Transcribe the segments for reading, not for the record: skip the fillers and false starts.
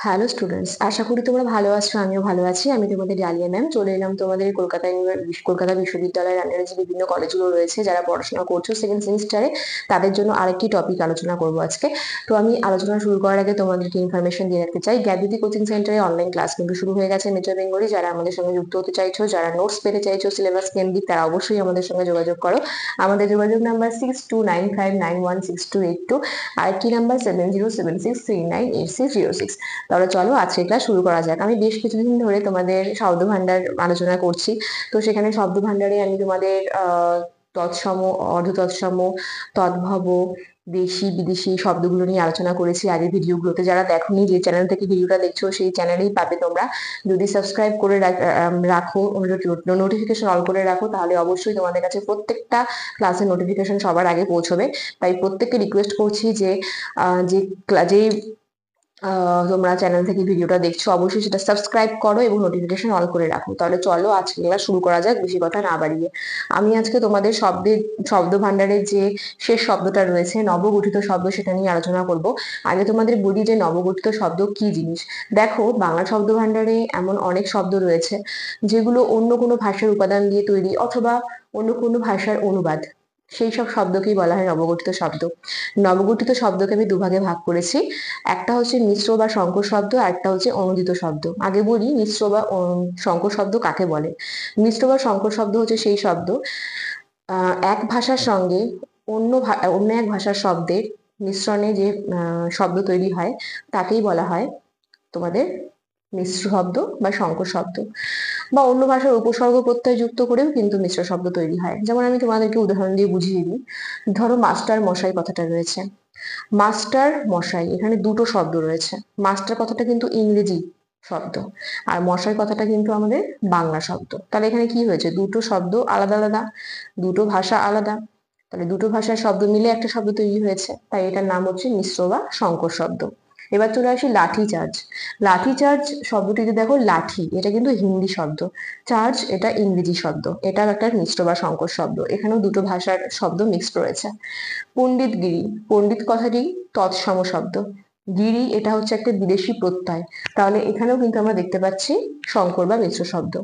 Hello students, আশা করি তোমরা ভালো আছো। আমিও ভালো আছি। আমি তোমাদের ডালিয়া ম্যাম চলে এলাম তোমাদের কলকাতা বিশ্ববিদ্যালয়ের আন্ডারে যে বিভিন্ন কলেজগুলো রয়েছে, যারা পড়াশোনা করছো সেকেন্ড সেমিস্টারে, তাদের জন্য আরেকটি টপিক আলোচনা করব আজকে। তো আমি আলোচনা শুরু করার আগে তোমাদেরকে ইনফরমেশন দিয়ে রাখতে চাই, জ্ঞানজ্যোতি কোচিং সেন্টারে অনলাইন ক্লাস কিন্তু শুরু হয়ে গেছে মেজর বেঙ্গলি। যারা আমাদের সঙ্গে যুক্ত হতে চাইছো, যারা নোটস পেতে চাইছো সিলেবাস কেন্দ্রিক, তারা অবশ্যই আমাদের সঙ্গে যোগাযোগ করো। আমাদের যোগাযোগ নাম্বার 6295916282, আরেকটি নাম্বার 7076398606। তাহলে চলো আজকে ক্লাস শুরু করা যাক। আমি বেশ কিছুদিন ধরে তোমাদের শব্দ ভান্ডার আলোচনা করছি। তো সেখানে শব্দ ভান্ডারে আমি তোমাদের তৎসম, অর্ধ তৎসম, তদ্ভব, দেশি বিদেশি শব্দগুলো নিয়ে আলোচনা করেছি আগের ভিডিওগুলোতে। যারা দেখোনি, যে চ্যানেল থেকে ভিডিওটা দেখছো সেই চ্যানেলেই পাবে তোমরা। যদি সাবস্ক্রাইব করে রাখো, নোটিফিকেশন অল করে রাখো, তাহলে অবশ্যই তোমাদের কাছে প্রত্যেকটা ক্লাসের নোটিফিকেশন সবার আগে পৌঁছবে। তাই প্রত্যেককে রিকোয়েস্ট করছি যে যে তোমরা চ্যানেল থেকে ভিডিওটা দেখছো অবশ্যই সেটা সাবস্ক্রাইব করো এবং নোটিফিকেশন অল করে রাখো। তাহলে চলো আজকে ক্লাস শুরু করা যাক, বেশি কথা না বাড়িয়ে। আমি আজকে তোমাদের শব্দ ভান্ডারের যে শেষ শব্দটা রয়েছে নবগঠিত শব্দ, সেটা নিয়ে আলোচনা করব। আগে তোমাদের বলি যে নবগঠিত শব্দ কি জিনিস। দেখো, বাংলা শব্দ ভান্ডারে এমন অনেক শব্দ রয়েছে যেগুলো অন্য কোনো ভাষার উপাদান দিয়ে তৈরি অথবা অন্য কোনো ভাষার অনুবাদ। সেই সব শব্দকেই বলা হয় নবগঠিত শব্দ। নবগঠিত শব্দকে আমি দুভাগে ভাগ করেছি। একটা হচ্ছে মিশ্র বা সংকর শব্দ, আর একটা হচ্ছে অনুদিত শব্দ। আগে বলি মিশ্র বা সংকর শব্দ কাকে বলে। মিশ্র বা সংকর শব্দ হচ্ছে সেই শব্দ এক ভাষার সঙ্গে অন্য এক ভাষার শব্দের মিশ্রণে যে শব্দ তৈরি হয়, তাকেই বলা হয় তোমাদের মিশ্র শব্দ বা সংকর শব্দ। বা অন্য ভাষার উপসর্গ প্রত্যয় যুক্ত করেও কিন্তু মিশ্র শব্দ তৈরি হয়। যেমন আমি তোমাদেরকে উদাহরণ দিয়ে বুঝিয়ে দিই। ধরো মাস্টার মশাই কথাটা রয়েছে। মাস্টার মশাই, এখানে দুটো শব্দ রয়েছে। মাস্টার কথাটা কিন্তু ইংরেজি শব্দ, আর মশাই কথাটা কিন্তু আমাদের বাংলা শব্দ। তাহলে এখানে কি হয়েছে, দুটো শব্দ আলাদা আলাদা, দুটো ভাষা আলাদা। তাহলে দুটো ভাষার শব্দ মিলে একটা শব্দ তৈরি হয়েছে, তাই এটার নাম হচ্ছে মিশ্র বা সংকর শব্দ। এবার চলে আসি লাঠি চার্জ। লাঠি চার্জ শব্দটিতে দেখো, লাঠি এটা কিন্তু হিন্দি শব্দ, চার্জ এটা ইংরেজি শব্দ। এটা একটা মিশ্র বা সংকর শব্দ, এখানেও দুটো ভাষার শব্দ মিক্সড রয়েছে। পণ্ডিতগিরি, পণ্ডিত কথাটি তৎসম শব্দ। গিরি এটা হচ্ছে একটা বিদেশি প্রত্যয়, তাহলে এখানেও কিন্তু আমরা দেখতে পাচ্ছি সংকর বা মিশ্র শব্দ।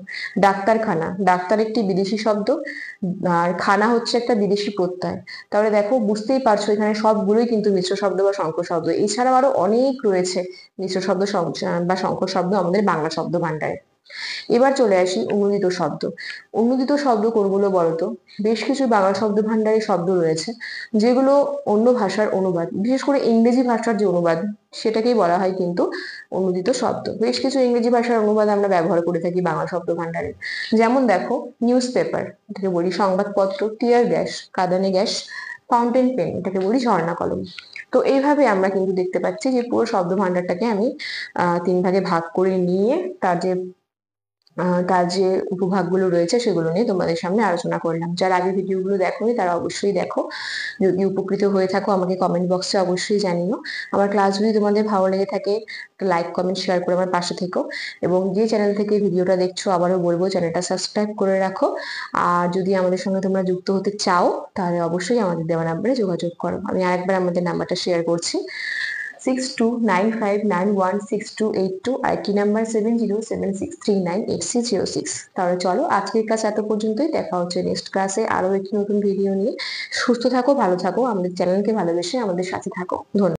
ডাক্তারখানা, ডাক্তার একটি বিদেশি শব্দ, আর খানা হচ্ছে একটা বিদেশি প্রত্যয়। তাহলে দেখো, বুঝতেই পারছো এখানে সবগুলোই কিন্তু মিশ্র শব্দ বা সংকর শব্দ। এছাড়াও আরো অনেক রয়েছে মিশ্র শব্দ বা সংকর শব্দ আমাদের বাংলা শব্দ ভান্ডারে। এবার চলে আসি অনুদিত শব্দ। অনুদিত শব্দ কোনগুলো বলতো? বেশ কিছু বাংলা শব্দ ভান্ডারে শব্দ রয়েছে যেগুলো অন্য ভাষার অনুবাদ, বিশেষ করে ইংরেজি ভাষার যে অনুবাদ, সেটাকেই বলা হয় কিন্তু অনুদিত শব্দ। বেশ কিছু ইংরেজি ভাষার অনুবাদ আমরা ব্যবহার করে থাকি বাংলা শব্দ ভান্ডারে। যেমন দেখো, নিউজ পেপার এটাকে বলি সংবাদপত্র, টিয়ার গ্যাস কাঁদানে গ্যাস, ফাউন্টেন পেন এটাকে বলি ঝর্ণা কলম। তো এইভাবে আমরা কিন্তু দেখতে পাচ্ছি যে পুরো শব্দ ভান্ডারটাকে আমি তিন ভাগে ভাগ করে নিয়ে তার যে উপভাগগুলো রয়েছে সেগুলো নিয়ে তোমাদের সামনে আলোচনা করলাম। যারা আগে ভিডিওগুলো দেখোনি তারা অবশ্যই দেখো। যদি উপকৃত হয়ে থাকো আমাকে কমেন্ট বক্সে অবশ্যই জানিও। আমার ক্লাস যদি তোমাদের ভালো লেগে থাকে, লাইক কমেন্ট শেয়ার করে আমার পাশে থেকো। এবং যে চ্যানেল থেকে ভিডিওটা দেখছো, আবারও বলবো চ্যানেলটা সাবস্ক্রাইব করে রাখো। আর যদি আমাদের সঙ্গে তোমরা যুক্ত হতে চাও, তাহলে অবশ্যই আমাদের দেওয়া নাম্বারে যোগাযোগ করো। আমি আরেকবার আমাদের নাম্বারটা শেয়ার করছি, 6295916282, আর কি নাম্বার 7076398606। তাহলে চলো আজকের ক্লাস এত পর্যন্তই। দেখা হচ্ছে নেক্সট ক্লাসে আরো একটি নতুন ভিডিও নিয়ে। সুস্থ থাকো, ভালো থাকো, আমাদের চ্যানেলকে ভালোবেসে আমাদের সাথে থাকো। ধন্যবাদ।